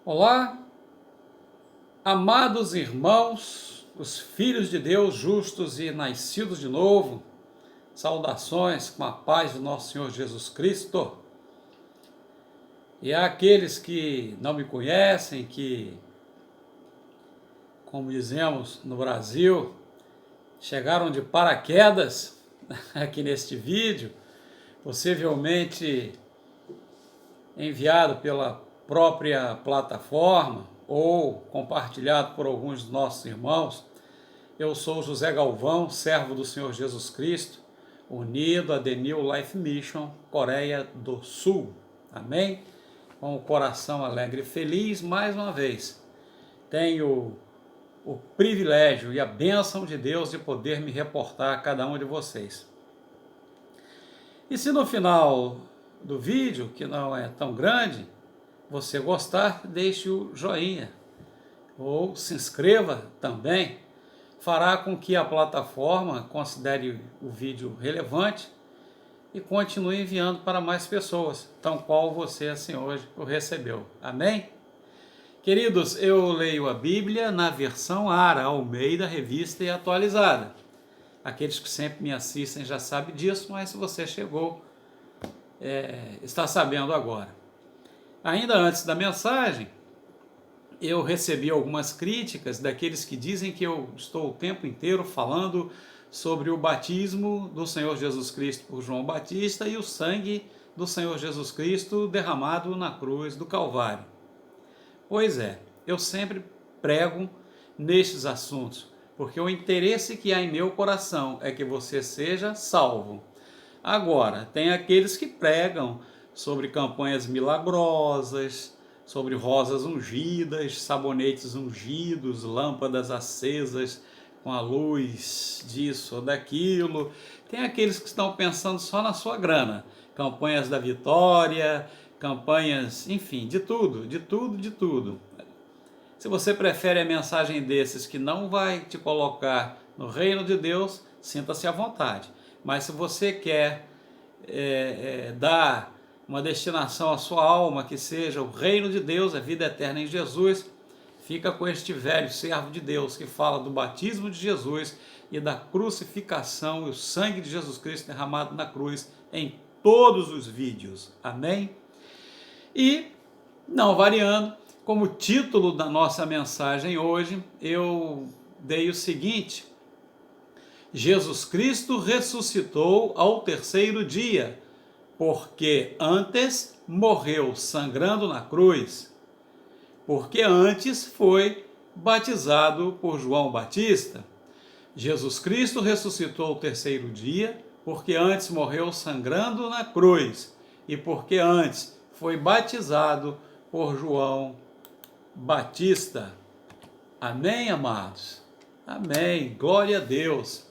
Olá, amados irmãos, os filhos de Deus justos e nascidos de novo, saudações com a paz do nosso Senhor Jesus Cristo. E àqueles que não me conhecem, que, como dizemos no Brasil, chegaram de paraquedas aqui neste vídeo, possivelmente enviado pela própria plataforma ou compartilhado por alguns dos nossos irmãos. Eu sou José Galvão, servo do Senhor Jesus Cristo, unido a The New Life Mission, Coreia do Sul. Amém? Com o coração alegre e feliz, mais uma vez, tenho o privilégio e a bênção de Deus de poder me reportar a cada um de vocês. E se no final do vídeo, que não é tão grande, você gostar, deixe o joinha ou se inscreva também, fará com que a plataforma considere o vídeo relevante e continue enviando para mais pessoas, tal qual você assim hoje o recebeu. Amém? Queridos, eu leio a Bíblia na versão ARA, Almeida, Revista e Atualizada. Aqueles que sempre me assistem já sabem disso, mas se você chegou, está sabendo agora. Ainda antes da mensagem, eu recebi algumas críticas daqueles que dizem que eu estou o tempo inteiro falando sobre o batismo do Senhor Jesus Cristo por João Batista e o sangue do Senhor Jesus Cristo derramado na cruz do Calvário. Pois é, eu sempre prego nestes assuntos, porque o interesse que há em meu coração é que você seja salvo. Agora, tem aqueles que pregam sobre campanhas milagrosas, sobre rosas ungidas, sabonetes ungidos, lâmpadas acesas com a luz disso ou daquilo. Tem aqueles que estão pensando só na sua grana, campanhas da vitória, campanhas, enfim, de tudo, de tudo, de tudo. Se você prefere a mensagem desses que não vai te colocar no reino de Deus, sinta-se à vontade. Mas se você quer dar uma destinação à sua alma, que seja o reino de Deus, a vida eterna em Jesus, fica com este velho servo de Deus que fala do batismo de Jesus e da crucificação e o sangue de Jesus Cristo derramado na cruz em todos os vídeos. Amém? E, não variando, como título da nossa mensagem hoje, eu dei o seguinte: Jesus Cristo ressuscitou ao terceiro dia, porque antes morreu sangrando na cruz, porque antes foi batizado por João Batista. Jesus Cristo ressuscitou ao terceiro dia, porque antes morreu sangrando na cruz, e porque antes foi batizado por João Batista. Amém, amados? Amém, glória a Deus.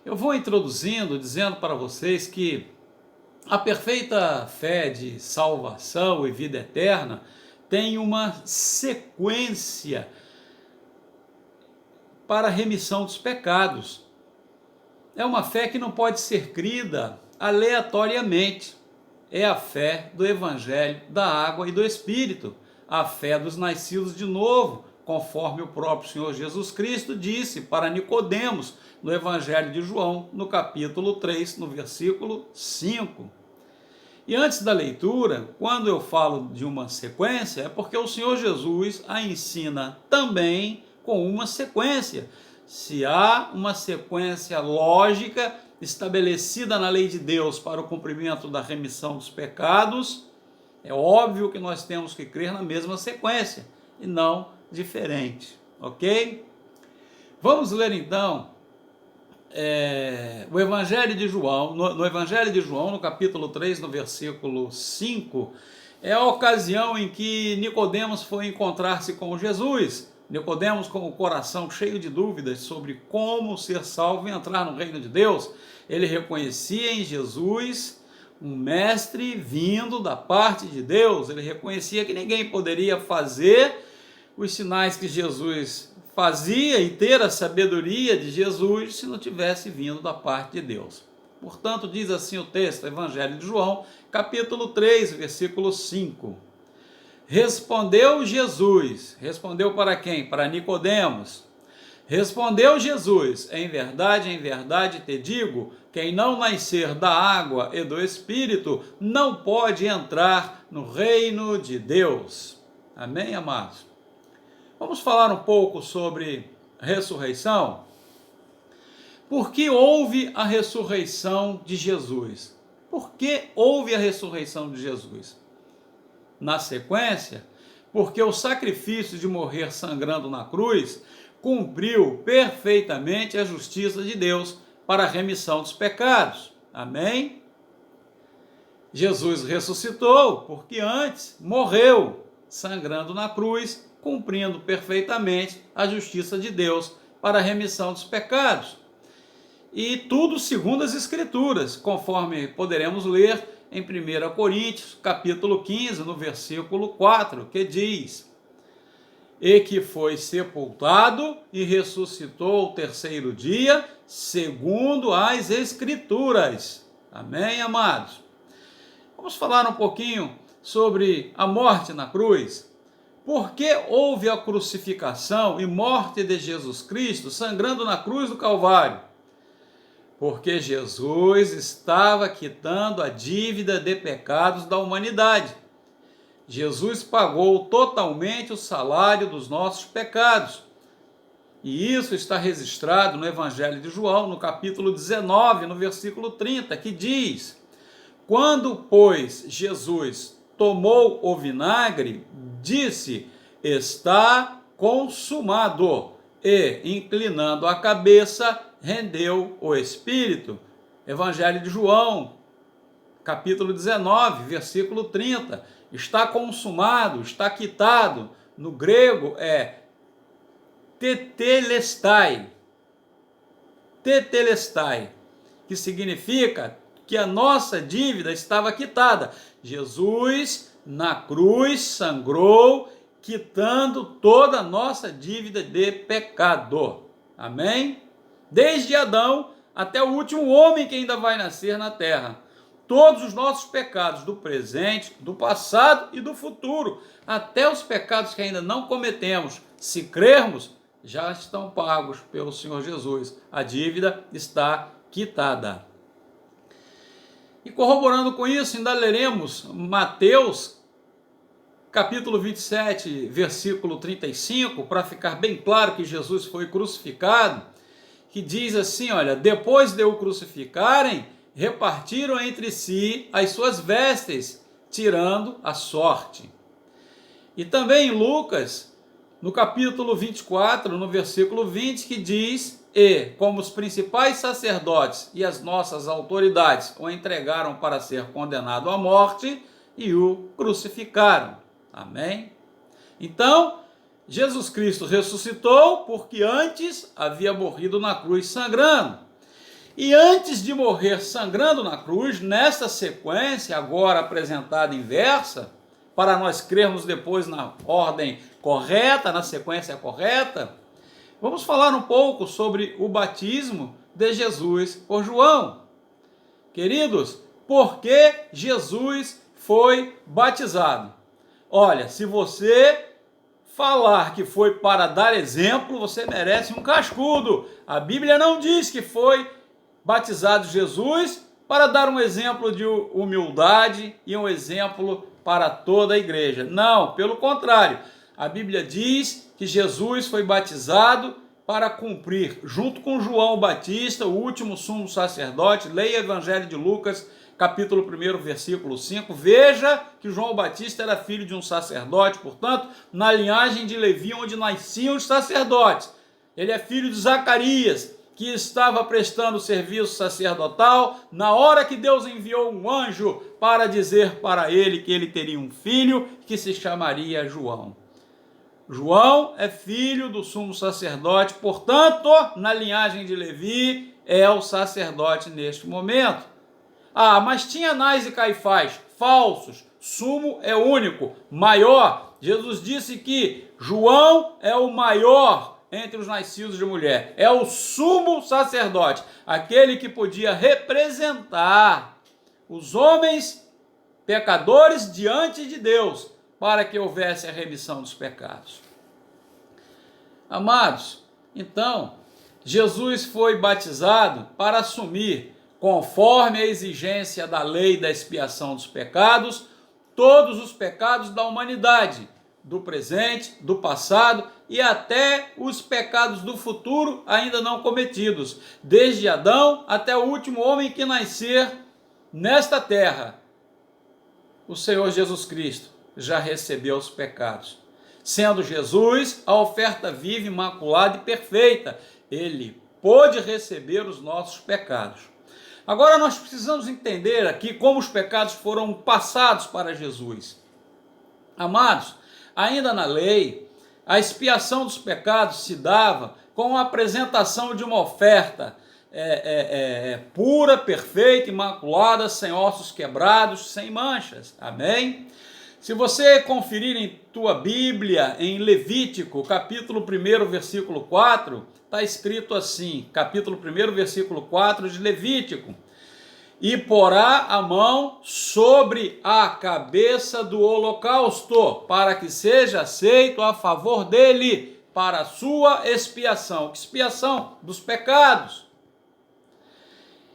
Eu vou introduzindo, dizendo para vocês que a perfeita fé de salvação e vida eterna tem uma sequência para a remissão dos pecados. É uma fé que não pode ser crida aleatoriamente. É a fé do Evangelho, da água e do Espírito, a fé dos nascidos de novo, conforme o próprio Senhor Jesus Cristo disse para Nicodemos, no Evangelho de João, no capítulo 3, no versículo 5. E antes da leitura, quando eu falo de uma sequência, é porque o Senhor Jesus a ensina também com uma sequência. Se há uma sequência lógica estabelecida na lei de Deus para o cumprimento da remissão dos pecados, é óbvio que nós temos que crer na mesma sequência e não diferente, ok? Vamos ler então o Evangelho de João. No Evangelho de João, no capítulo 3, no versículo 5, é a ocasião em que Nicodemos foi encontrar-se com Jesus. Nicodemos, com o coração cheio de dúvidas sobre como ser salvo e entrar no reino de Deus, ele reconhecia em Jesus um mestre vindo da parte de Deus. Ele reconhecia que ninguém poderia fazer os sinais que Jesus fazia e ter a sabedoria de Jesus se não tivesse vindo da parte de Deus. Portanto, diz assim o texto, Evangelho de João, capítulo 3, versículo 5. Respondeu Jesus. Respondeu para quem? Para Nicodemos. Respondeu Jesus: em verdade te digo, quem não nascer da água e do Espírito não pode entrar no reino de Deus. Amém, amados? Vamos falar um pouco sobre ressurreição? Por que houve a ressurreição de Jesus? Por que houve a ressurreição de Jesus? Na sequência, porque o sacrifício de morrer sangrando na cruz cumpriu perfeitamente a justiça de Deus para a remissão dos pecados. Amém? Jesus ressuscitou porque antes morreu sangrando na cruz, cumprindo perfeitamente a justiça de Deus para a remissão dos pecados. E tudo segundo as Escrituras, conforme poderemos ler em 1 Coríntios, capítulo 15, no versículo 4, que diz: e que foi sepultado e ressuscitou ao terceiro dia, segundo as Escrituras. Amém, amados? Vamos falar um pouquinho sobre a morte na cruz. Por que houve a crucificação e morte de Jesus Cristo sangrando na cruz do Calvário? Porque Jesus estava quitando a dívida de pecados da humanidade. Jesus pagou totalmente o salário dos nossos pecados. E isso está registrado no Evangelho de João, no capítulo 19, no versículo 30, que diz: quando, pois, Jesus tomou o vinagre, disse: está consumado. E, inclinando a cabeça, rendeu o Espírito. Evangelho de João, capítulo 19, versículo 30. Está consumado, está quitado. No grego é tetelestai. Tetelestai, que significa que a nossa dívida estava quitada. Jesus, na cruz, sangrou, quitando toda a nossa dívida de pecado. Amém? Desde Adão até o último homem que ainda vai nascer na terra. Todos os nossos pecados do presente, do passado e do futuro, até os pecados que ainda não cometemos, se crermos, já estão pagos pelo Senhor Jesus. A dívida está quitada. E corroborando com isso, ainda leremos Mateus, capítulo 27, versículo 35, para ficar bem claro que Jesus foi crucificado, que diz assim, olha, depois de o crucificarem, repartiram entre si as suas vestes, tirando a sorte. E também em Lucas, no capítulo 24, no versículo 20, que diz: e, como os principais sacerdotes e as nossas autoridades o entregaram para ser condenado à morte e o crucificaram. Amém? Então, Jesus Cristo ressuscitou porque antes havia morrido na cruz sangrando. E antes de morrer sangrando na cruz, nessa sequência agora apresentada inversa, para nós crermos depois na ordem correta, na sequência correta, vamos falar um pouco sobre o batismo de Jesus por João. Queridos, por que Jesus foi batizado? Olha, se você falar que foi para dar exemplo, você merece um cascudo. A Bíblia não diz que foi batizado Jesus para dar um exemplo de humildade e um exemplo para toda a igreja. Não, pelo contrário. A Bíblia diz que Jesus foi batizado para cumprir, junto com João Batista, o último sumo sacerdote. Leia o Evangelho de Lucas, capítulo 1, versículo 5. Veja que João Batista era filho de um sacerdote, portanto, na linhagem de Levi, onde nasciam os sacerdotes. Ele é filho de Zacarias, que estava prestando serviço sacerdotal, na hora que Deus enviou um anjo para dizer para ele que ele teria um filho que se chamaria João. João é filho do sumo sacerdote, portanto, na linhagem de Levi, é o sacerdote neste momento. Ah, mas tinha Anás e Caifás, falsos, sumo é único, maior. Jesus disse que João é o maior entre os nascidos de mulher, é o sumo sacerdote, aquele que podia representar os homens pecadores diante de Deus, para que houvesse a remissão dos pecados. Amados, então, Jesus foi batizado para assumir, conforme a exigência da lei da expiação dos pecados, todos os pecados da humanidade, do presente, do passado e até os pecados do futuro ainda não cometidos, desde Adão até o último homem que nascer nesta terra. O Senhor Jesus Cristo já recebeu os pecados. Sendo Jesus a oferta viva, imaculada e perfeita, ele pôde receber os nossos pecados. Agora nós precisamos entender aqui como os pecados foram passados para Jesus. Amados, ainda na lei, a expiação dos pecados se dava com a apresentação de uma oferta pura, perfeita, imaculada, sem ossos quebrados, sem manchas. Amém? Se você conferir em tua Bíblia, em Levítico, capítulo 1, versículo 4, está escrito assim, capítulo 1, versículo 4 de Levítico: e porá a mão sobre a cabeça do holocausto, para que seja aceito a favor dele, para a sua expiação. Que expiação? Dos pecados.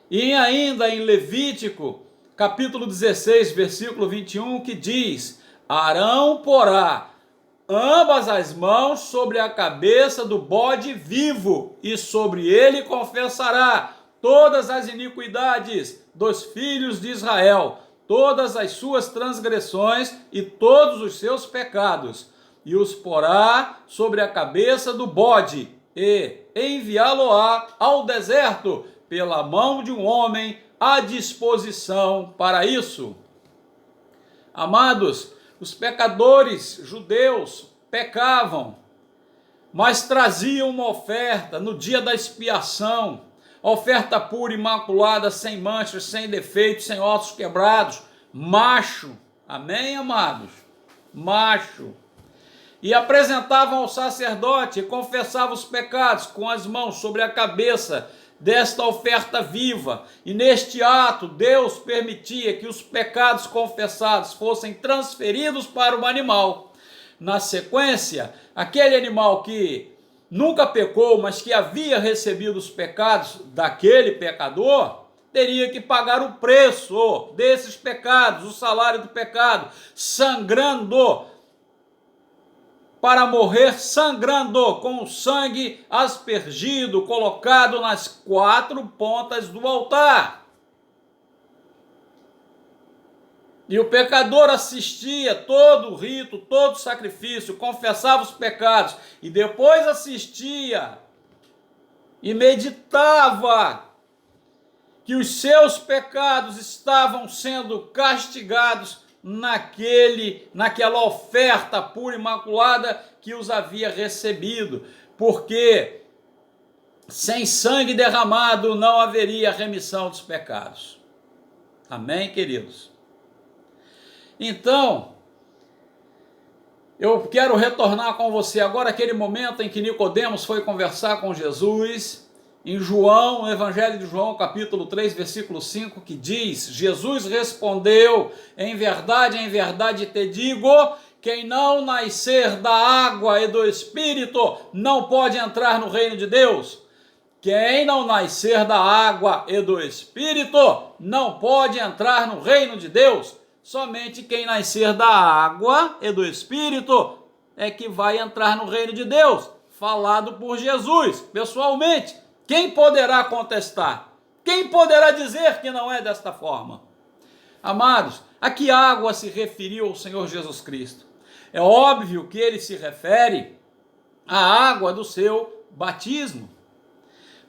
E ainda em Levítico, capítulo 16, versículo 21, que diz: Arão porá ambas as mãos sobre a cabeça do bode vivo, e sobre ele confessará todas as iniquidades dos filhos de Israel, todas as suas transgressões e todos os seus pecados, e os porá sobre a cabeça do bode, e enviá-lo-á ao deserto, pela mão de um homem à disposição para isso. Amados, os pecadores judeus pecavam, mas traziam uma oferta no dia da expiação, oferta pura, imaculada, sem manchas, sem defeitos, sem ossos quebrados, macho. Amém, amados? Macho. E apresentavam ao sacerdote e confessavam os pecados com as mãos sobre a cabeça desta oferta viva. E neste ato, Deus permitia que os pecados confessados fossem transferidos para o animal. Na sequência, aquele animal que nunca pecou, mas que havia recebido os pecados daquele pecador, teria que pagar o preço desses pecados, o salário do pecado, sangrando, para morrer sangrando, com o sangue aspergido, colocado nas 4 pontas do altar. E o pecador assistia todo o rito, todo o sacrifício, confessava os pecados, e depois assistia e meditava que os seus pecados estavam sendo castigados naquela oferta pura e imaculada que os havia recebido, porque sem sangue derramado não haveria remissão dos pecados. Amém, queridos? Então, eu quero retornar com você agora aquele momento em que Nicodemos foi conversar com Jesus, em João, no Evangelho de João, capítulo 3, versículo 5, que diz: Jesus respondeu: em verdade te digo, quem não nascer da água e do Espírito não pode entrar no reino de Deus. Quem não nascer da água e do Espírito não pode entrar no reino de Deus. Somente quem nascer da água e do Espírito é que vai entrar no reino de Deus, falado por Jesus, pessoalmente. Quem poderá contestar? Quem poderá dizer que não é desta forma? Amados, a que água se referiu o Senhor Jesus Cristo? É óbvio que ele se refere à água do seu batismo.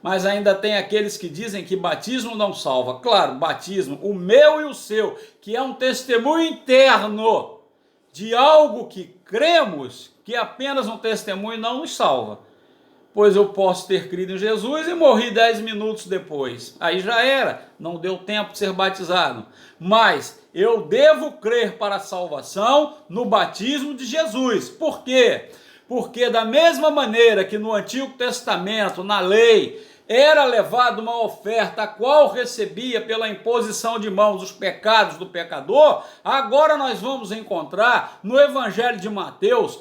Mas ainda tem aqueles que dizem que batismo não salva. Claro, batismo, o meu e o seu, que é um testemunho interno de algo que cremos, que apenas um testemunho não nos salva. Pois eu posso ter crido em Jesus e morri 10 minutos depois. Aí já era, não deu tempo de ser batizado. Mas eu devo crer para a salvação no batismo de Jesus. Por quê? Porque da mesma maneira que no Antigo Testamento, na lei, era levado uma oferta a qual recebia pela imposição de mãos os pecados do pecador, agora nós vamos encontrar no Evangelho de Mateus,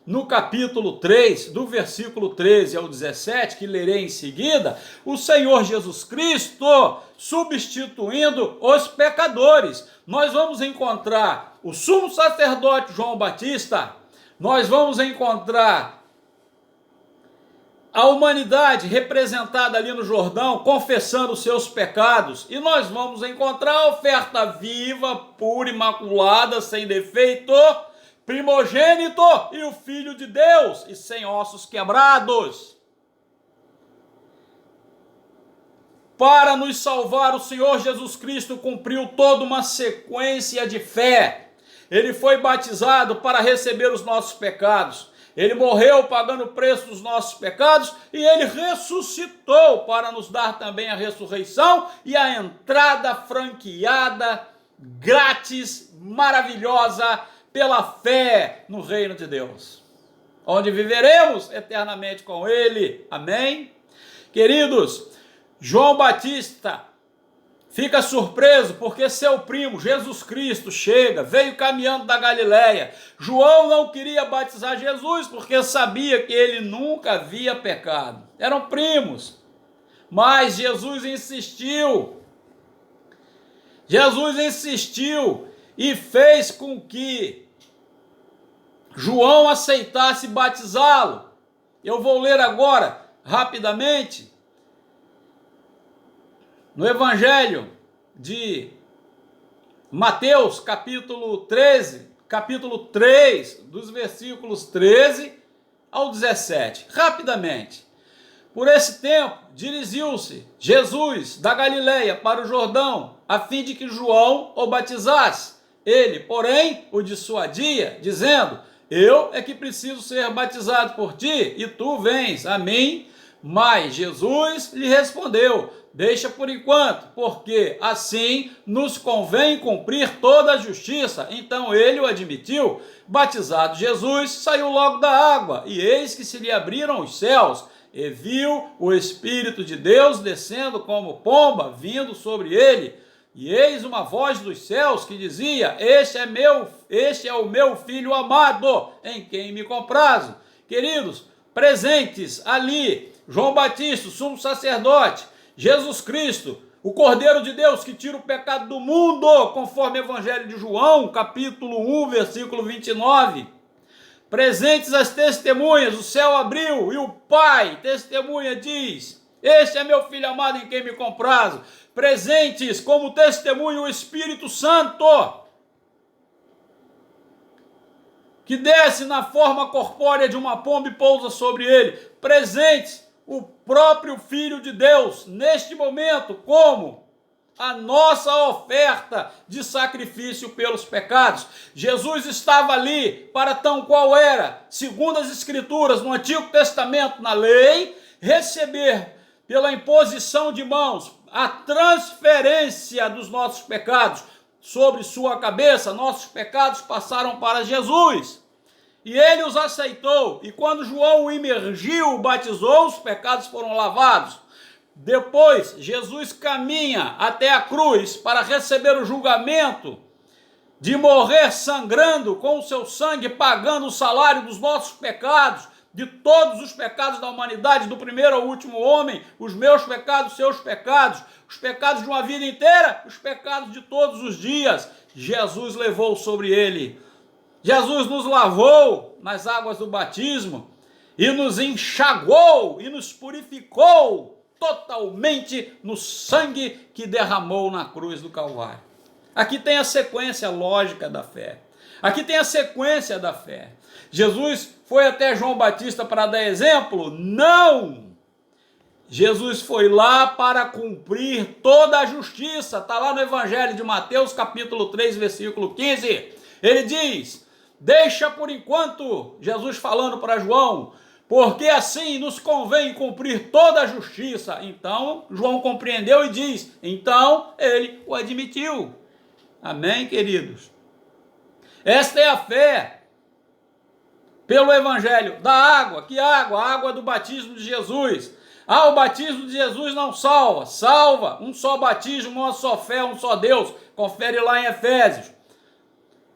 no capítulo 3, do versículo 13 ao 17, que lerei em seguida, o Senhor Jesus Cristo substituindo os pecadores. Nós vamos encontrar o sumo sacerdote João Batista, nós vamos encontrar a humanidade representada ali no Jordão, confessando os seus pecados, e nós vamos encontrar a oferta viva, pura, imaculada, sem defeito, primogênito e o Filho de Deus, e sem ossos quebrados. Para nos salvar, o Senhor Jesus Cristo cumpriu toda uma sequência de fé. Ele foi batizado para receber os nossos pecados. Ele morreu pagando o preço dos nossos pecados e ele ressuscitou para nos dar também a ressurreição e a entrada franqueada, grátis, maravilhosa, pela fé no reino de Deus, onde viveremos eternamente com ele. Amém? Queridos, João Batista fica surpreso porque seu primo, Jesus Cristo, veio caminhando da Galileia. João não queria batizar Jesus porque sabia que ele nunca havia pecado. Eram primos. Mas Jesus insistiu. Jesus insistiu e fez com que João aceitasse batizá-lo. Eu vou ler agora, rapidamente, no Evangelho de Mateus, capítulo 3, dos versículos 13 ao 17. Rapidamente. Por esse tempo, dirigiu-se Jesus da Galileia para o Jordão, a fim de que João o batizasse. Ele, porém, o dissuadia, dizendo: eu é que preciso ser batizado por ti, e tu vens a mim. Mas Jesus lhe respondeu: deixa por enquanto, porque assim nos convém cumprir toda a justiça. Então ele o admitiu. Batizado Jesus, saiu logo da água, e eis que se lhe abriram os céus, e viu o Espírito de Deus descendo como pomba, vindo sobre ele. E eis uma voz dos céus que dizia: este é o meu Filho amado, em quem me comprazo. Queridos, presentes ali, João Batista, o sumo sacerdote, Jesus Cristo, o Cordeiro de Deus que tira o pecado do mundo, conforme o Evangelho de João, capítulo 1, versículo 29. Presentes as testemunhas, o céu abriu e o Pai testemunha, diz: este é meu Filho amado em quem me comprazo. Presentes como testemunho o Espírito Santo, que desce na forma corpórea de uma pomba e pousa sobre ele. Presentes o próprio Filho de Deus, neste momento, como a nossa oferta de sacrifício pelos pecados. Jesus estava ali para tão qual era, segundo as Escrituras, no Antigo Testamento, na lei, receber pela imposição de mãos a transferência dos nossos pecados sobre sua cabeça. Nossos pecados passaram para Jesus e ele os aceitou, e quando João o imergiu, o batizou, os pecados foram lavados. Depois Jesus caminha até a cruz para receber o julgamento de morrer sangrando com o seu sangue, pagando o salário dos nossos pecados, de todos os pecados da humanidade, do primeiro ao último homem, os meus pecados, os seus pecados, os pecados de uma vida inteira, os pecados de todos os dias. Jesus levou sobre ele. Jesus nos lavou nas águas do batismo e nos enxagou e nos purificou totalmente no sangue que derramou na cruz do Calvário. Aqui tem a sequência lógica da fé. Aqui tem a sequência da fé. Jesus foi até João Batista para dar exemplo? Não! Jesus foi lá para cumprir toda a justiça. Está lá no Evangelho de Mateus, capítulo 3, versículo 15. Ele diz: deixa por enquanto, Jesus falando para João, porque assim nos convém cumprir toda a justiça. Então, João compreendeu e diz, então ele o admitiu. Amém, queridos? Esta é a fé pelo Evangelho da água. Que água? A água do batismo de Jesus. Ah, o batismo de Jesus não salva. Salva. Um só batismo, uma só fé, um só Deus. Confere lá em Efésios.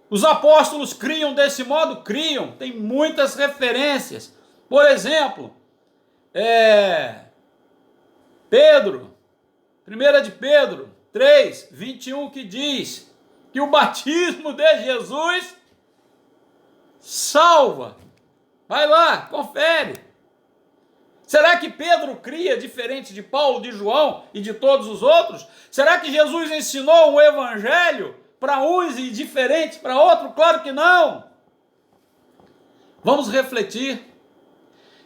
Os apóstolos criam desse modo? Criam. Tem muitas referências. Por exemplo, Pedro, 1 de Pedro 3, 21, que diz que o batismo de Jesus salva. Vai lá, confere. Será que Pedro cria diferente de Paulo, de João e de todos os outros? Será que Jesus ensinou um evangelho para uns e diferente para outros? Claro que não. Vamos refletir.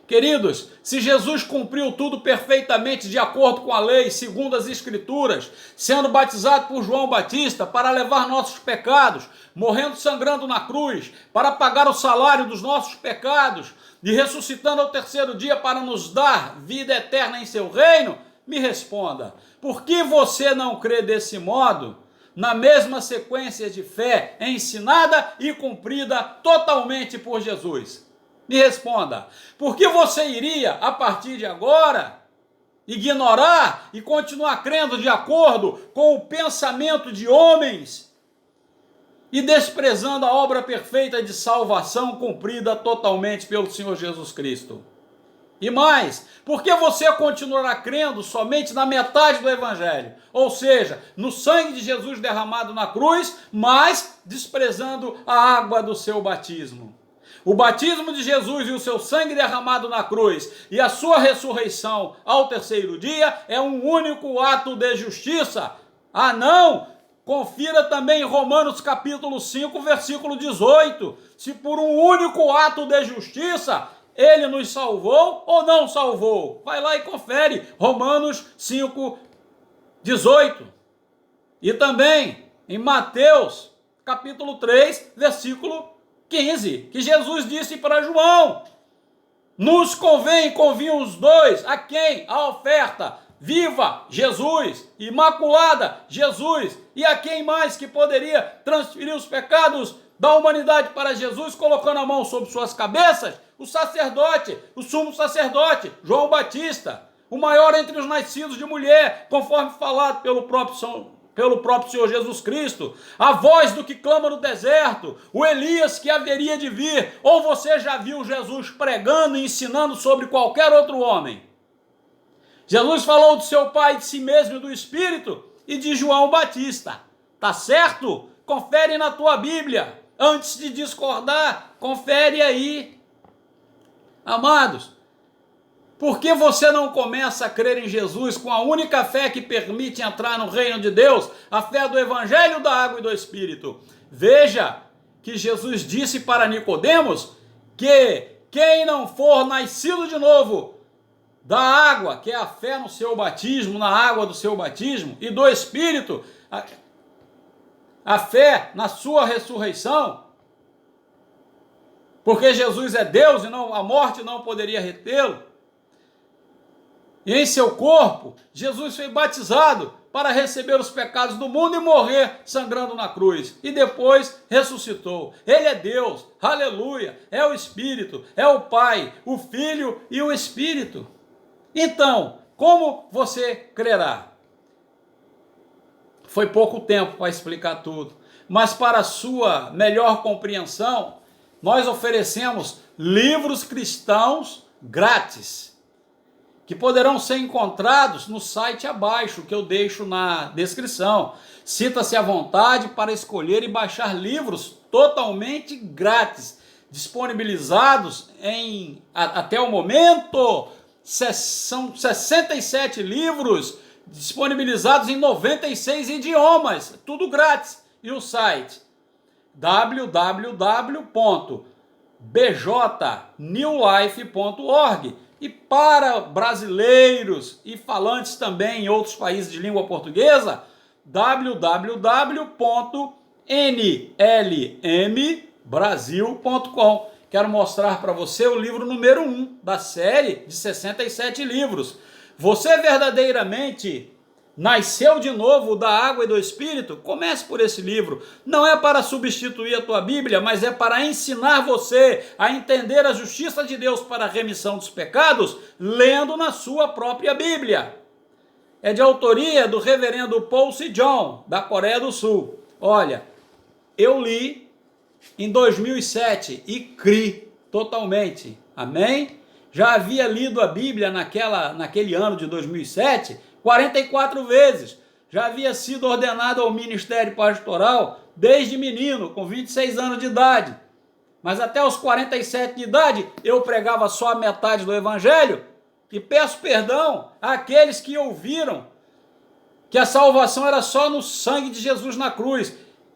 Queridos, se Jesus cumpriu tudo perfeitamente de acordo com a lei, segundo as Escrituras, sendo batizado por João Batista para levar nossos pecados, morrendo sangrando na cruz, para pagar o salário dos nossos pecados, e ressuscitando ao terceiro dia para nos dar vida eterna em seu reino, me responda, por que você não crê desse modo, na mesma sequência de fé ensinada e cumprida totalmente por Jesus? Me responda, por que você iria, a partir de agora, ignorar e continuar crendo de acordo com o pensamento de homens e desprezando a obra perfeita de salvação cumprida totalmente pelo Senhor Jesus Cristo? E mais, por que você continuará crendo somente na metade do Evangelho? Ou seja, no sangue de Jesus derramado na cruz, mas desprezando a água do seu batismo? O batismo de Jesus e o seu sangue derramado na cruz e a sua ressurreição ao terceiro dia é um único ato de justiça. Ah, não! Confira também em Romanos capítulo 5, versículo 18. Se por um único ato de justiça ele nos salvou ou não salvou? Vai lá e confere. Romanos 5, 18. E também em Mateus capítulo 3, versículo 15, que Jesus disse para João, nos convinham os dois, a quem? A oferta, viva, Jesus, imaculada, Jesus, e a quem mais que poderia transferir os pecados da humanidade para Jesus, colocando a mão sobre suas cabeças? O sacerdote, o sumo sacerdote, João Batista, o maior entre os nascidos de mulher, conforme falado pelo próprio Senhor Jesus Cristo, a voz do que clama no deserto, o Elias que haveria de vir. Ou você já viu Jesus pregando e ensinando sobre qualquer outro homem? Jesus falou do seu Pai, de si mesmo e do Espírito e de João Batista. Tá certo? Confere na tua Bíblia. Antes de discordar, confere aí. Amados, por que você não começa a crer em Jesus com a única fé que permite entrar no reino de Deus, a fé do Evangelho, da água e do Espírito? Veja que Jesus disse para Nicodemos que quem não for nascido de novo da água, que é a fé no seu batismo, na água do seu batismo, e do Espírito, a fé na sua ressurreição, porque Jesus é Deus e não, a morte não poderia retê-lo. E em seu corpo, Jesus foi batizado para receber os pecados do mundo e morrer sangrando na cruz. E depois ressuscitou. Ele é Deus, aleluia, é o Espírito, é o Pai, o Filho e o Espírito. Então, como você crerá? Foi pouco tempo para explicar tudo, mas para a sua melhor compreensão, nós oferecemos livros cristãos grátis, que poderão ser encontrados no site abaixo, que eu deixo na descrição. Sinta-se à vontade para escolher e baixar livros totalmente grátis, disponibilizados até o momento, são 67 livros disponibilizados em 96 idiomas, tudo grátis. E o site www.bjnewlife.org. E para brasileiros e falantes também em outros países de língua portuguesa, www.nlmbrasil.com. Quero mostrar para você o livro número 1 da série de 67 livros. Você verdadeiramente nasceu de novo da água e do Espírito, comece por esse livro. Não é para substituir a tua Bíblia, mas é para ensinar você a entender a justiça de Deus para a remissão dos pecados, lendo na sua própria Bíblia. É de autoria do reverendo Paul Sejong, da Coreia do Sul. Olha, eu li em 2007 e criei totalmente. Amém? Já havia lido a Bíblia naquele ano de 2007 44 vezes. Já havia sido ordenado ao ministério pastoral desde menino, com 26 anos de idade. Mas até os 47 de idade, eu pregava só a metade do evangelho e peço perdão àqueles que ouviram que a salvação era só no sangue de Jesus na cruz.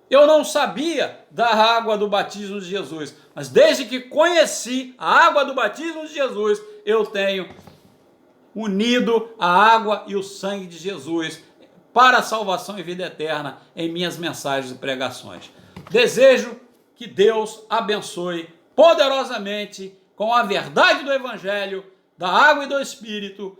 Eu não sabia da água do batismo de Jesus, mas desde que conheci a água do batismo de Jesus, eu tenho unido a água e o sangue de Jesus para a salvação e vida eterna em minhas mensagens e pregações. Desejo que Deus abençoe poderosamente com a verdade do Evangelho, da água e do Espírito,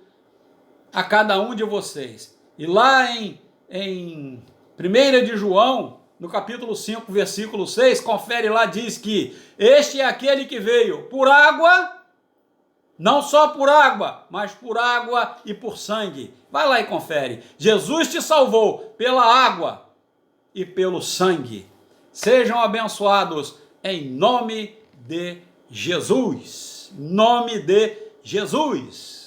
a cada um de vocês. E lá em 1 de João, no capítulo 5, versículo 6, confere lá, diz que este é aquele que veio por água, não só por água, mas por água e por sangue. Vai lá e confere. Jesus te salvou pela água e pelo sangue. Sejam abençoados em nome de Jesus. Em nome de Jesus.